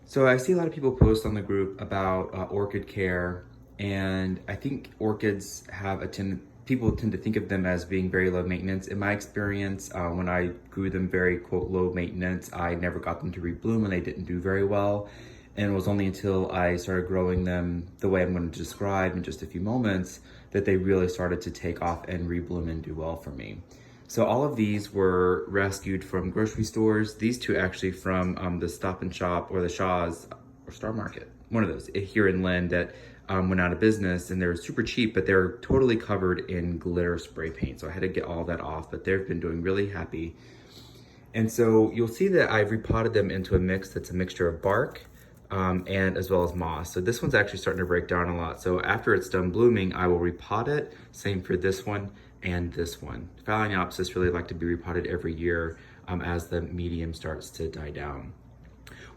So I see a lot of people post on the group about orchid care, and I think orchids have people tend to think of them as being very low maintenance. In my experience, when I grew them very, quote, low maintenance, I never got them to rebloom and they didn't do very well. And it was only until I started growing them the way I'm going to describe in just a few moments that they really started to take off and rebloom and do well for me. So all of these were rescued from grocery stores. These two actually from the Stop and Shop or the Shaw's or Star Market, one of those here in Lynn that went out of business, and they were super cheap, but they're totally covered in glitter spray paint. So I had to get all that off, but they've been doing really happy. And so you'll see that I've repotted them into a mix that's a mixture of bark and as well as moss. So this one's actually starting to break down a lot. So after it's done blooming, I will repot it. Same for this one and this one. Phalaenopsis really like to be repotted every year as the medium starts to die down.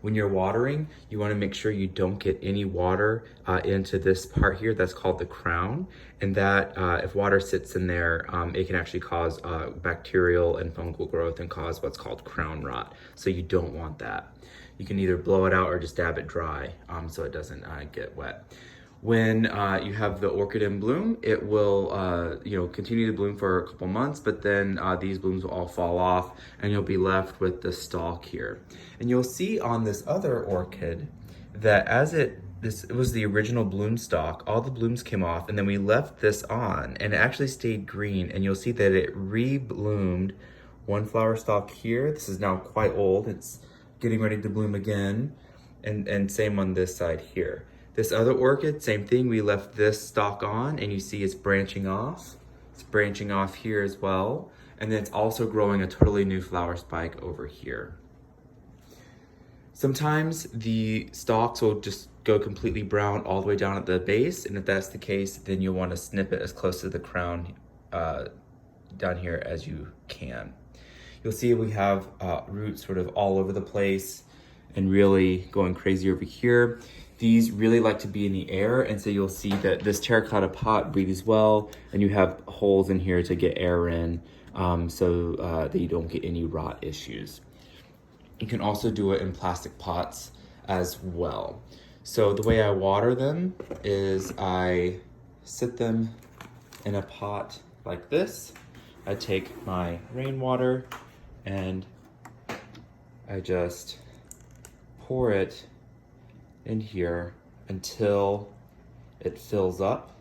When you're watering, you want to make sure you don't get any water into this part here that's called the crown, and that if water sits in there, it can actually cause bacterial and fungal growth and cause what's called crown rot. So you don't want that. You can either blow it out or just dab it dry so it doesn't get wet. When you have the orchid in bloom, it will continue to bloom for a couple months, but then these blooms will all fall off and you'll be left with the stalk here. And you'll see on this other orchid that this was the original bloom stalk, all the blooms came off, and then we left this on and it actually stayed green, and you'll see that it re-bloomed one flower stalk here. This is now quite old, it's getting ready to bloom again, and same on this side here. This other orchid, same thing, we left this stalk on and you see it's branching off. It's branching off here as well. And then it's also growing a totally new flower spike over here. Sometimes the stalks will just go completely brown all the way down at the base. And if that's the case, then you'll want to snip it as close to the crown down here as you can. You'll see we have roots sort of all over the place and really going crazy over here. These really like to be in the air, and so you'll see that this terracotta pot breathes well, and you have holes in here to get air in so that you don't get any rot issues. You can also do it in plastic pots as well. So the way I water them is I sit them in a pot like this. I take my rainwater and I just pour it in here until it fills up.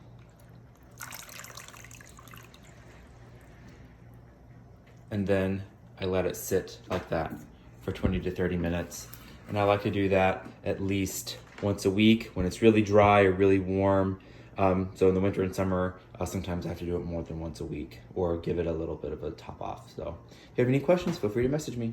And then I let it sit like that for 20 to 30 minutes. And I like to do that at least once a week when it's really dry or really warm. So in the winter and summer, sometimes I have to do it more than once a week or give it a little bit of a top off. So if you have any questions, feel free to message me.